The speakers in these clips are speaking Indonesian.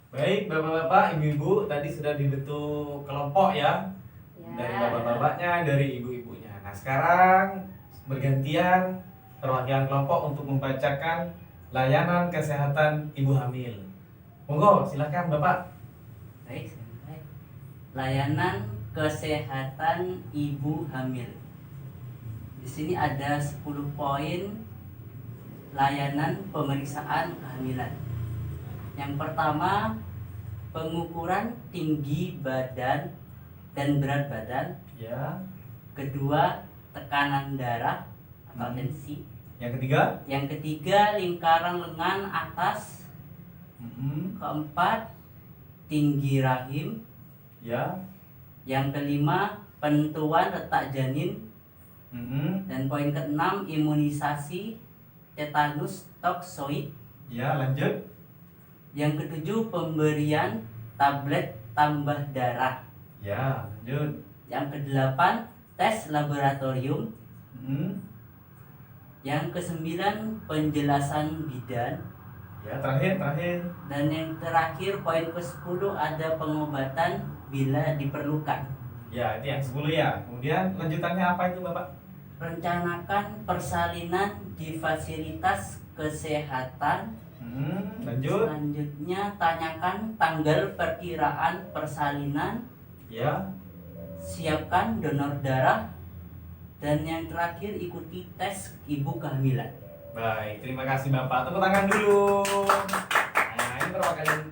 Baik, bapak-bapak, ibu-ibu, tadi sudah dibentuk kelompok ya. Dari bapak-bapaknya, dari ibu-ibunya. Nah, sekarang bergantian perwakilan kelompok untuk membacakan layanan kesehatan ibu hamil. Monggo, silakan Bapak. Baik, layanan kesehatan ibu hamil. Di sini ada 10 poin layanan pemeriksaan kehamilan. Yang pertama, pengukuran tinggi badan dan berat badan. Ya. Kedua, tekanan darah atau tensi. Yang ketiga? Yang ketiga, lingkaran lengan atas. Keempat, tinggi rahim. Ya. Yang kelima, penentuan letak janin. Dan poin keenam, imunisasi tetanus toksoid. Ya, lanjut. Yang ketujuh, pemberian tablet tambah darah. Ya, lanjut. Yang kedelapan, tes laboratorium. Yang kesembilan, penjelasan bidan. Ya, terakhir. Dan yang terakhir, poin ke-10, ada pengobatan bila diperlukan. Ya, itu yang 10 ya. Kemudian lanjutannya apa itu Bapak? Rencanakan persalinan di fasilitas kesehatan. Lanjut. Selanjutnya, tanyakan tanggal perkiraan persalinan. Ya. Siapkan donor darah. Dan yang terakhir, ikuti tes ibu kehamilan. Baik, terima kasih Bapak. Tepuk tangan dulu. Nah, ini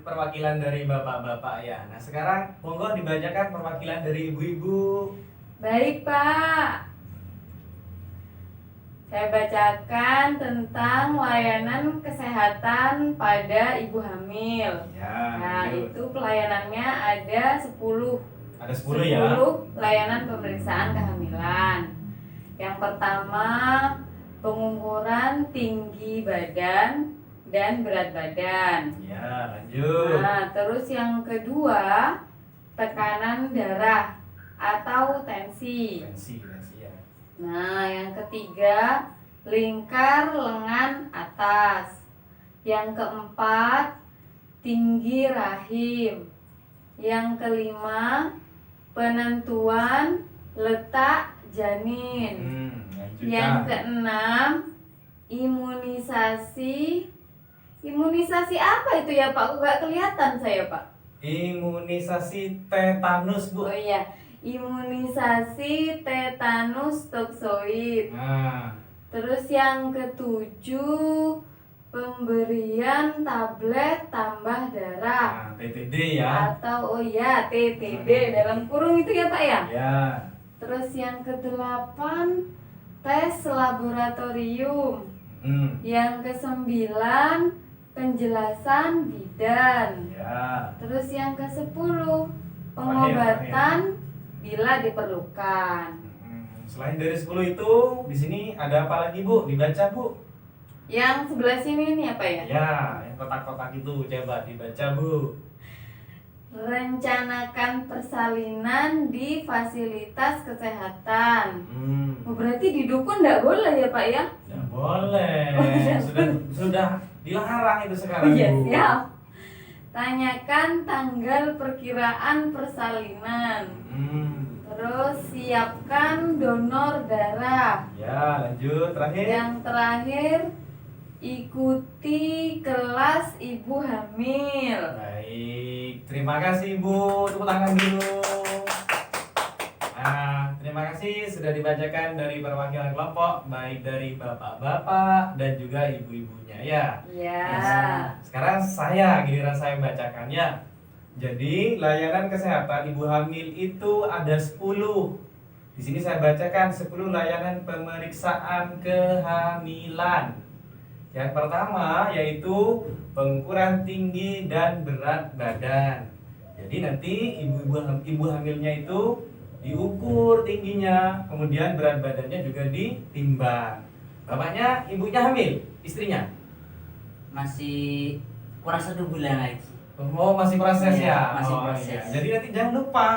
perwakilan dari bapak-bapak ya. Nah, sekarang monggo dibacakan perwakilan dari ibu-ibu. Baik, Pak. Saya bacakan tentang layanan kesehatan pada ibu hamil. Ya, Nah, lanjut. itu pelayanannya ada 10. Ada 10 ya. 10 layanan pemeriksaan kehamilan. Yang pertama, pengukuran tinggi badan dan berat badan. Ya, lanjut. Nah, terus yang kedua, tekanan darah atau tensi. Tensi ya. Nah, yang ketiga, lingkar lengan atas. Yang keempat, tinggi rahim. Yang kelima, penentuan letak janin. Lanjutkan. Yang keenam, imunisasi. Imunisasi apa itu ya Pak? Nggak kelihatan saya Pak. Imunisasi tetanus, Bu. Oh iya, imunisasi tetanus toksoid. Nah, Terus yang ketujuh, pemberian tablet tambah darah. nah, TTD ya. Atau TTD dalam kurung itu ya Pak ya? Ya. Terus yang kedelapan, tes laboratorium. Yang kesembilan, penjelasan bidan. Ya. Terus yang ke-10, pengobatan bila diperlukan. Selain dari 10 itu, di sini ada apa lagi, Bu? Dibaca, Bu. Yang sebelah sini ini apa ya? Ya, yang kotak-kotak itu coba dibaca, Bu. Rencanakan persalinan di fasilitas kesehatan. Oh, berarti di dukun nggak boleh ya Pak ya? Ya boleh. Oh, iya. Sudah dilarang itu sekarang, Iya, Bu. siap. Tanyakan tanggal perkiraan persalinan. Terus siapkan donor darah. Ya, lanjut terakhir. Yang terakhir, ikuti kelas ibu hamil. Baik, terima kasih Bu. Tepuk tangan dulu. Nah, terima kasih sudah dibacakan dari perwakilan kelompok, baik dari bapak-bapak dan juga ibu-ibunya ya. Ya. Nah, sekarang giliran saya bacakan ya. Jadi, layanan kesehatan ibu hamil itu ada 10. Di sini saya bacakan 10 layanan pemeriksaan kehamilan. Yang pertama yaitu pengukuran tinggi dan berat badan. Jadi nanti ibu hamilnya itu diukur tingginya, kemudian berat badannya juga ditimbang. Bapaknya, ibunya hamil, istrinya Masih kurang 1 bulan lagi. oh masih proses ya. Masih proses. Iya. Jadi nanti jangan lupa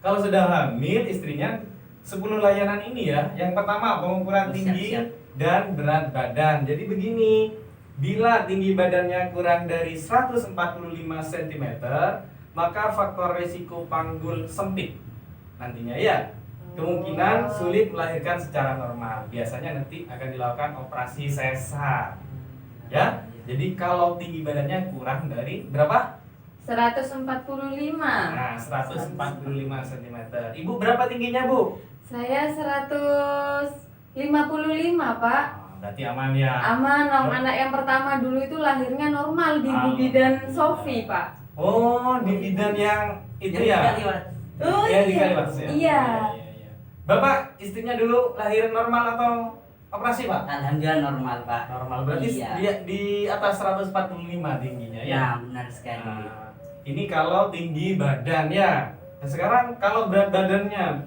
kalau sudah hamil istrinya 10 layanan ini ya. Yang pertama pengukuran tinggi Siap. dan berat badan. Jadi begini, Bila tinggi badannya kurang dari 145 cm, maka faktor risiko panggul sempit. Nantinya ya, kemungkinan sulit melahirkan secara normal. Biasanya nanti akan dilakukan operasi sesar. Ya, jadi kalau tinggi badannya kurang dari berapa? 145. Nah, 145 cm. Ibu berapa tingginya, Bu? Saya 155, Pak. Berarti aman ya. Aman, anak yang pertama dulu itu lahirnya normal di Bu Bidan Sofi, Pak. Oh, di bidan yang itu ya? Oh Ya, di iya. Kaliwates ya? Iya. Iya. Bapak, istrinya dulu lahir normal atau operasi, Pak? Alhamdulillah normal, Pak. Normal, berarti Iya. dia di atas 145 tingginya ya? Ya, benar sekali. Nah, ini kalau tinggi badan ya. Nah, sekarang kalau berat badannya,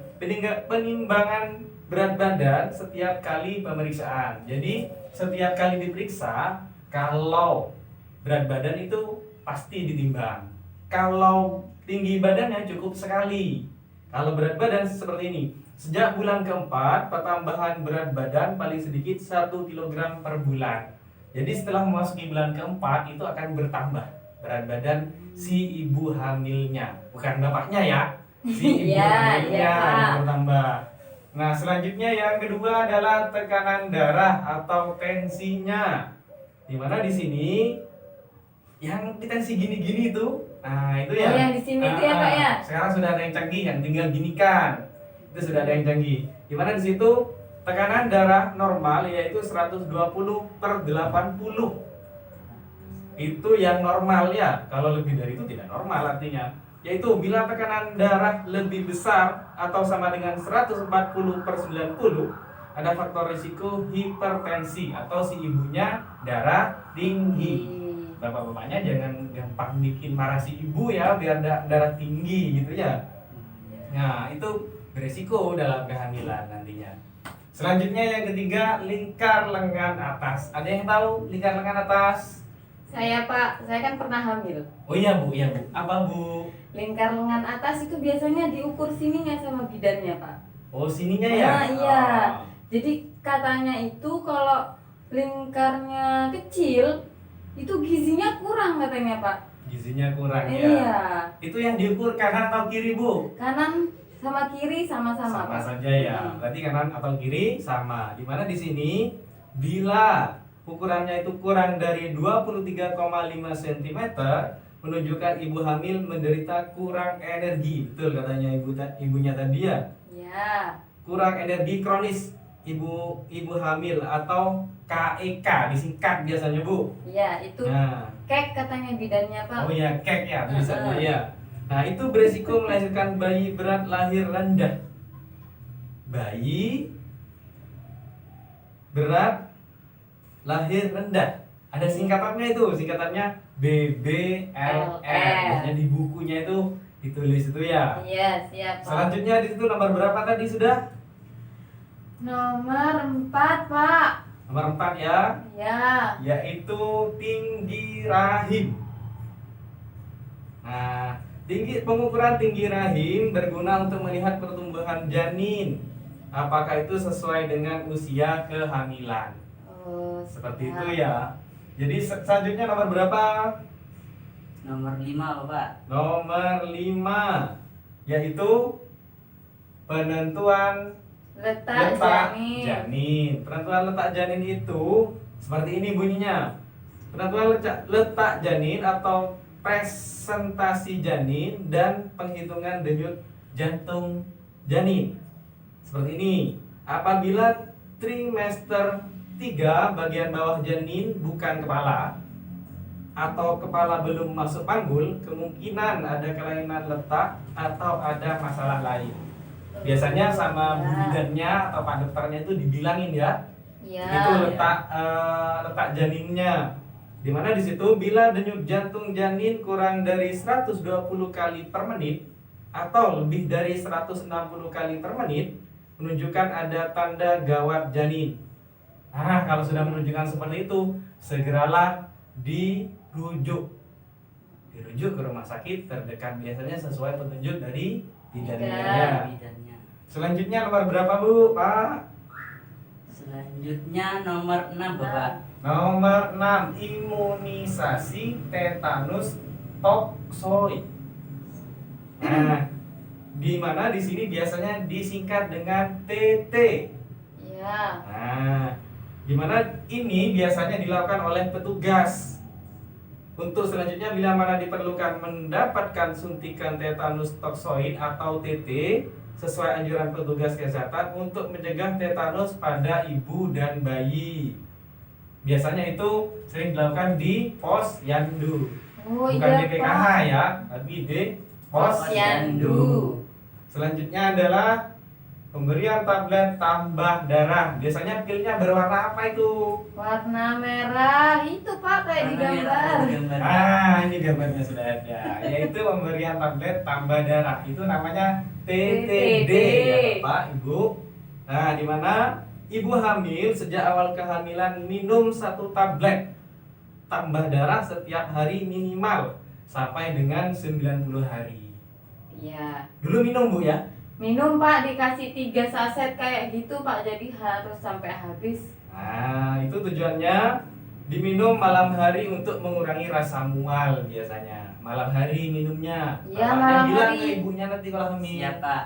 penimbangan berat badan setiap kali pemeriksaan. Jadi setiap kali diperiksa, kalau berat badan itu pasti ditimbang. Kalau tinggi badannya cukup sekali. Kalau berat badan seperti ini, sejak bulan keempat pertambahan berat badan paling sedikit 1 kg per bulan. Jadi setelah memasuki bulan keempat itu akan bertambah berat badan si ibu hamilnya, bukan bapaknya ya, si ibu Iya, hamilnya iya, Pak. yang bertambah. Nah, selanjutnya yang kedua adalah tekanan darah atau tensinya. Dimana di sini yang tensi gini-gini itu, nah itu ya. Oh, yang di sini itu ya, Pak ya? Sekarang sudah ada yang canggih yang tinggal ginikan. Itu sudah ada yang canggih. Dimana di situ tekanan darah normal yaitu 120/80. Itu yang normal ya. Kalau lebih dari itu tidak normal artinya. Yaitu bila tekanan darah lebih besar atau sama dengan 140/90, ada faktor risiko hipertensi atau si ibunya darah tinggi. Bapak-bapaknya jangan gampang bikin marah si ibu ya biar darah tinggi gitu ya. Nah, itu beresiko dalam kehamilan nantinya. Selanjutnya yang ketiga, lingkar lengan atas. Ada yang tahu lingkar lengan atas? Saya, Pak, saya kan pernah hamil. Oh iya Bu, iya Bu. Apa Bu? Lingkar lengan atas itu biasanya diukur sininya sama bidannya, Pak. Oh sininya ya? Ah, iya. Oh. Jadi katanya itu kalau lingkarnya kecil itu gizinya kurang katanya, Pak. Gizinya kurang ya? Iya. Itu yang diukur kanan atau kiri Bu? Kanan sama kiri sama-sama, Sama Pak. saja ya. Berarti kanan atau kiri sama. Dimana di sini bila ukurannya itu kurang dari 23,5 cm menunjukkan ibu hamil menderita kurang energi. Betul katanya ibunya tadi ya. Iya. Kurang energi kronis ibu hamil atau KEK disingkat biasanya Bu. Iya, itu Nah, kek katanya bidannya, Pak. oh ya KEK ya tulisannya ya. Nah, itu beresiko melahirkan bayi berat lahir rendah. Bayi berat lahir rendah. Ada singkatannya itu, singkatannya BBLR. Biasanya di bukunya itu ditulis itu ya. Iya, siap, Pak. Selanjutnya di situ nomor berapa tadi sudah? Nomor 4, Pak. Nomor 4 ya, Ya. yaitu tinggi rahim. Nah, pengukuran tinggi rahim berguna untuk melihat pertumbuhan janin. Apakah itu sesuai dengan usia kehamilan? Oh, Seperti siap. itu ya. Jadi selanjutnya nomor berapa? Nomor 5, Bapak. Nomor 5, yaitu penentuan Letak letak janin. janin. Penentuan letak janin itu seperti ini bunyinya. Penentuan letak janin atau presentasi janin dan penghitungan denyut jantung janin. Seperti ini. Apabila trimester 3 bagian bawah janin bukan kepala atau kepala belum masuk panggul, kemungkinan ada kelainan letak atau ada masalah lain. Biasanya sama bu bidannya atau pak dokternya itu dibilangin ya, Iya. itu letak janinnya. Dimana di situ bila denyut jantung janin kurang dari 120 kali per menit atau lebih dari 160 kali per menit, menunjukkan ada tanda gawat janin. Nah, kalau sudah menunjukkan seperti itu, segeralah dirujuk ke rumah sakit terdekat, biasanya sesuai petunjuk dari bidannya. Bidannya. Selanjutnya nomor berapa Bu, Pak? Selanjutnya nomor 6, Bapak. Nomor 6, imunisasi tetanus toksoid. Nah, di mana di sini biasanya disingkat dengan TT. Ya. Nah, di mana ini biasanya dilakukan oleh petugas. Untuk selanjutnya, bila mana diperlukan mendapatkan suntikan tetanus toksoid atau TT sesuai anjuran petugas kesehatan untuk mencegah tetanus pada ibu dan bayi. Biasanya itu sering dilakukan di posyandu. Oh Bukan iya di PKH Pak. ya, tapi di posyandu. Selanjutnya adalah pemberian tablet tambah darah. Biasanya pilnya berwarna apa itu? Warna merah itu Pak kayak di gambar. Ini gambarnya sudah ada. Yaitu pemberian tablet tambah darah. Itu namanya TTD ya Bapak, Ibu. Nah, di mana ibu hamil sejak awal kehamilan minum 1 tablet tambah darah setiap hari minimal sampai dengan 90 hari. Iya. Dulu minum Bu ya? Minum Pak, dikasih 3 saset kayak gitu Pak, jadi harus sampai habis. Nah, itu tujuannya diminum malam hari untuk mengurangi rasa mual biasanya. Malam hari minumnya. Iya, Bapaknya malam bilang hari. ke ibunya nanti kalau hamil. Siap Pak.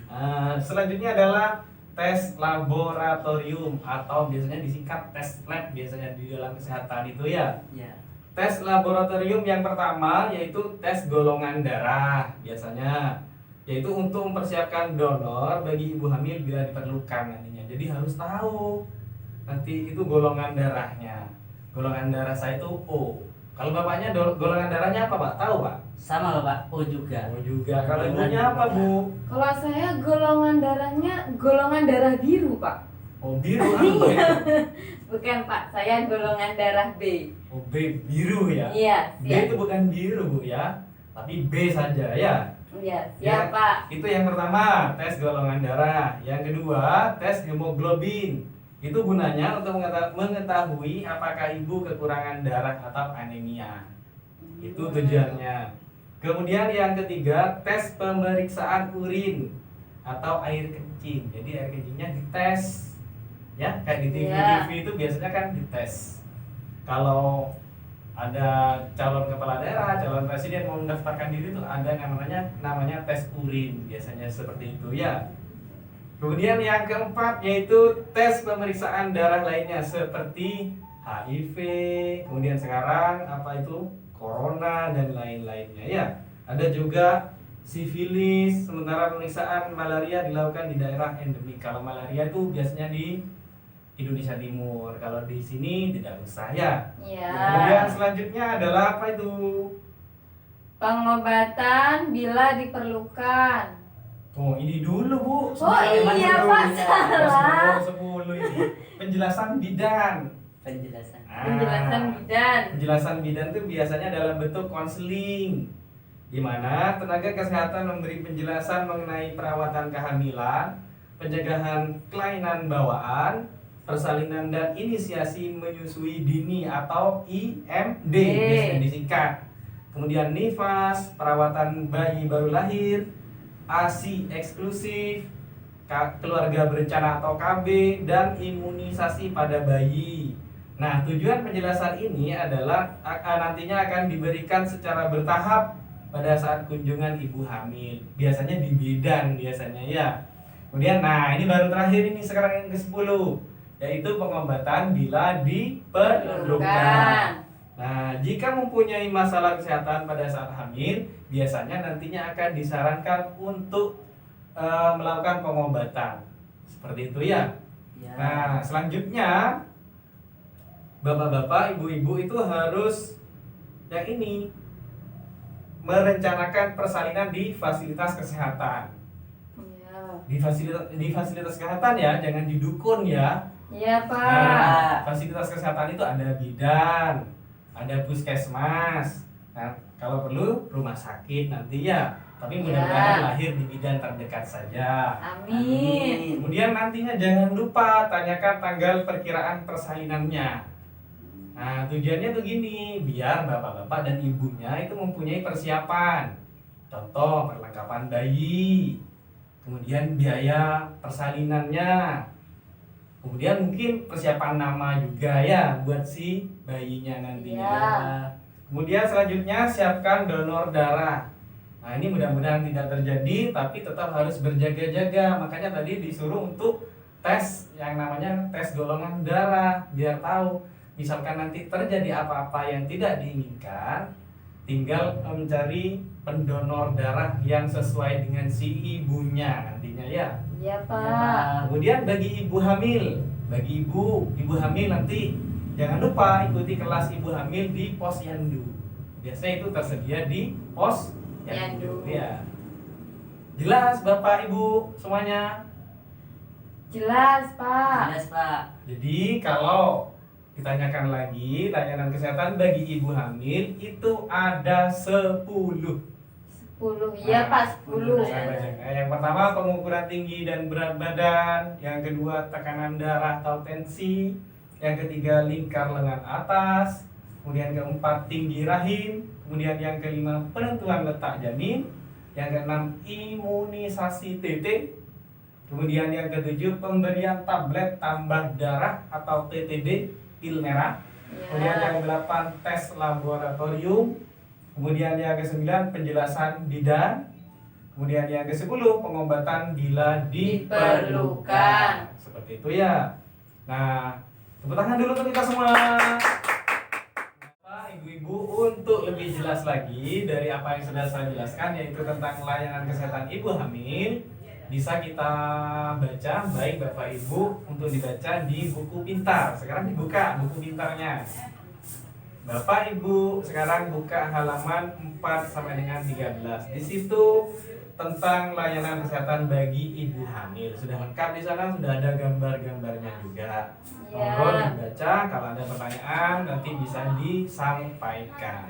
Nah, selanjutnya adalah tes laboratorium atau biasanya disingkat tes lab biasanya di dalam kesehatan itu ya. Ya. Tes laboratorium yang pertama yaitu tes golongan darah biasanya, yaitu untuk mempersiapkan donor bagi ibu hamil bila diperlukan nantinya. Jadi harus tahu nanti itu golongan darahnya. Golongan darah saya itu O. Kalau bapaknya golongan darahnya apa Pak? Tahu Pak? Sama Bapak, O juga. O juga. Kalau ibunya apa Bu? Kalau saya golongan darahnya golongan darah biru Pak. Oh biru apa itu? Bukan Pak, saya golongan darah B. Oh B biru ya? Iya, B siap. itu bukan biru Bu ya, tapi B saja ya. Iya, Ya, siap Pak. Itu yang pertama, tes golongan darah. Yang kedua, tes hemoglobin. Itu gunanya untuk mengetahui apakah ibu kekurangan darah atau anemia. Itu tujuannya. Kemudian yang ketiga, tes pemeriksaan urin atau air kencing. Jadi air kencingnya dites. Ya, kayak di TV-TV itu biasanya kan dites. Kalau ada calon kepala daerah, calon presiden mau mendaftarkan diri itu ada namanya tes urin, biasanya seperti itu ya. Kemudian yang keempat yaitu tes pemeriksaan darah lainnya seperti HIV, kemudian sekarang apa itu corona dan lain-lainnya ya. Ada juga sifilis, sementara pemeriksaan malaria dilakukan di daerah endemik. Kalau malaria itu biasanya di Indonesia Timur, kalau di sini tidak usah ya. Iya. Kemudian selanjutnya adalah apa itu? Pengobatan bila diperlukan. Oh ini dulu Bu. Oh iya Pak, salah. 10 ini. Penjelasan bidan. Penjelasan. Penjelasan bidan. Penjelasan bidan itu biasanya dalam bentuk konseling, di mana tenaga kesehatan memberi penjelasan mengenai perawatan kehamilan, pencegahan kelainan bawaan, persalinan dan inisiasi menyusui dini atau IMD biasanya disingkat. Kemudian nifas, perawatan bayi baru lahir, ASI eksklusif, keluarga berencana atau KB, dan imunisasi pada bayi. Nah, tujuan penjelasan ini adalah nantinya akan diberikan secara bertahap pada saat kunjungan ibu hamil. Biasanya di bidan biasanya ya. Kemudian nah ini baru terakhir ini sekarang yang ke-10, yaitu pengobatan bila diperlukan. Nah, jika mempunyai masalah kesehatan pada saat hamil, biasanya nantinya akan disarankan untuk melakukan pengobatan. Seperti itu ya. Ya. Nah, selanjutnya bapak-bapak, ibu-ibu itu harus yang ini merencanakan persalinan di fasilitas kesehatan. Iya. Di fasilitas kesehatan ya, jangan di dukun ya. Iya Pak. Nah, fasilitas kesehatan itu ada bidan, ada puskesmas. Nah, kalau perlu rumah sakit nanti ya. Tapi mudah-mudahan lahir di bidan terdekat saja. Amin. Kemudian nantinya jangan lupa tanyakan tanggal perkiraan persalinannya. Nah, tujuannya tuh gini, biar bapak-bapak dan ibunya itu mempunyai persiapan. Contoh, perlengkapan bayi. Kemudian biaya persalinannya. Kemudian mungkin persiapan nama juga ya buat si bayinya nantinya. Iya. Kemudian selanjutnya siapkan donor darah. Nah ini mudah-mudahan tidak terjadi, tapi tetap harus berjaga-jaga. Makanya tadi disuruh untuk tes yang namanya tes golongan darah, biar tahu misalkan nanti terjadi apa-apa yang tidak diinginkan, tinggal mencari pendonor darah yang sesuai dengan si ibunya nantinya ya. Iya, Ya, Pak. Pak. Kemudian bagi ibu hamil, bagi ibu hamil nanti jangan lupa ikuti kelas ibu hamil di posyandu. Biasanya itu tersedia di posyandu ya. Jelas Bapak Ibu semuanya? Jelas, Pak. Jelas, Pak. Jadi kalau ditanyakan lagi layanan kesehatan bagi ibu hamil itu ada 10. 10. Iya, Pak, 10. Saya bacakan. Yang pertama pengukuran tinggi dan berat badan, yang kedua tekanan darah atau tensi, yang ketiga lingkar lengan atas, kemudian keempat tinggi rahim, kemudian yang kelima penentuan letak janin, yang keenam imunisasi TT, kemudian yang ketujuh pemberian tablet tambah darah atau TTD pil merah, kemudian yang kedelapan tes laboratorium, kemudian yang ke-9 penjelasan bidan, kemudian yang ke-10 pengobatan bila diperlukan. Seperti itu ya. Nah, tepuk tangan dulu untuk kita semua. Bapak, Ibu-ibu, untuk lebih jelas lagi dari apa yang sudah saya jelaskan, yaitu tentang layanan kesehatan ibu hamil, bisa kita baca, baik Bapak Ibu, untuk dibaca di buku pintar. Sekarang dibuka buku pintarnya. Bapak Ibu sekarang buka halaman 4 sampai dengan 13. Di situ tentang layanan kesehatan bagi ibu hamil. Sudah lengkap di sana, sudah ada gambar-gambarnya juga. Iya. Mohon dibaca, kalau ada pertanyaan nanti bisa disampaikan.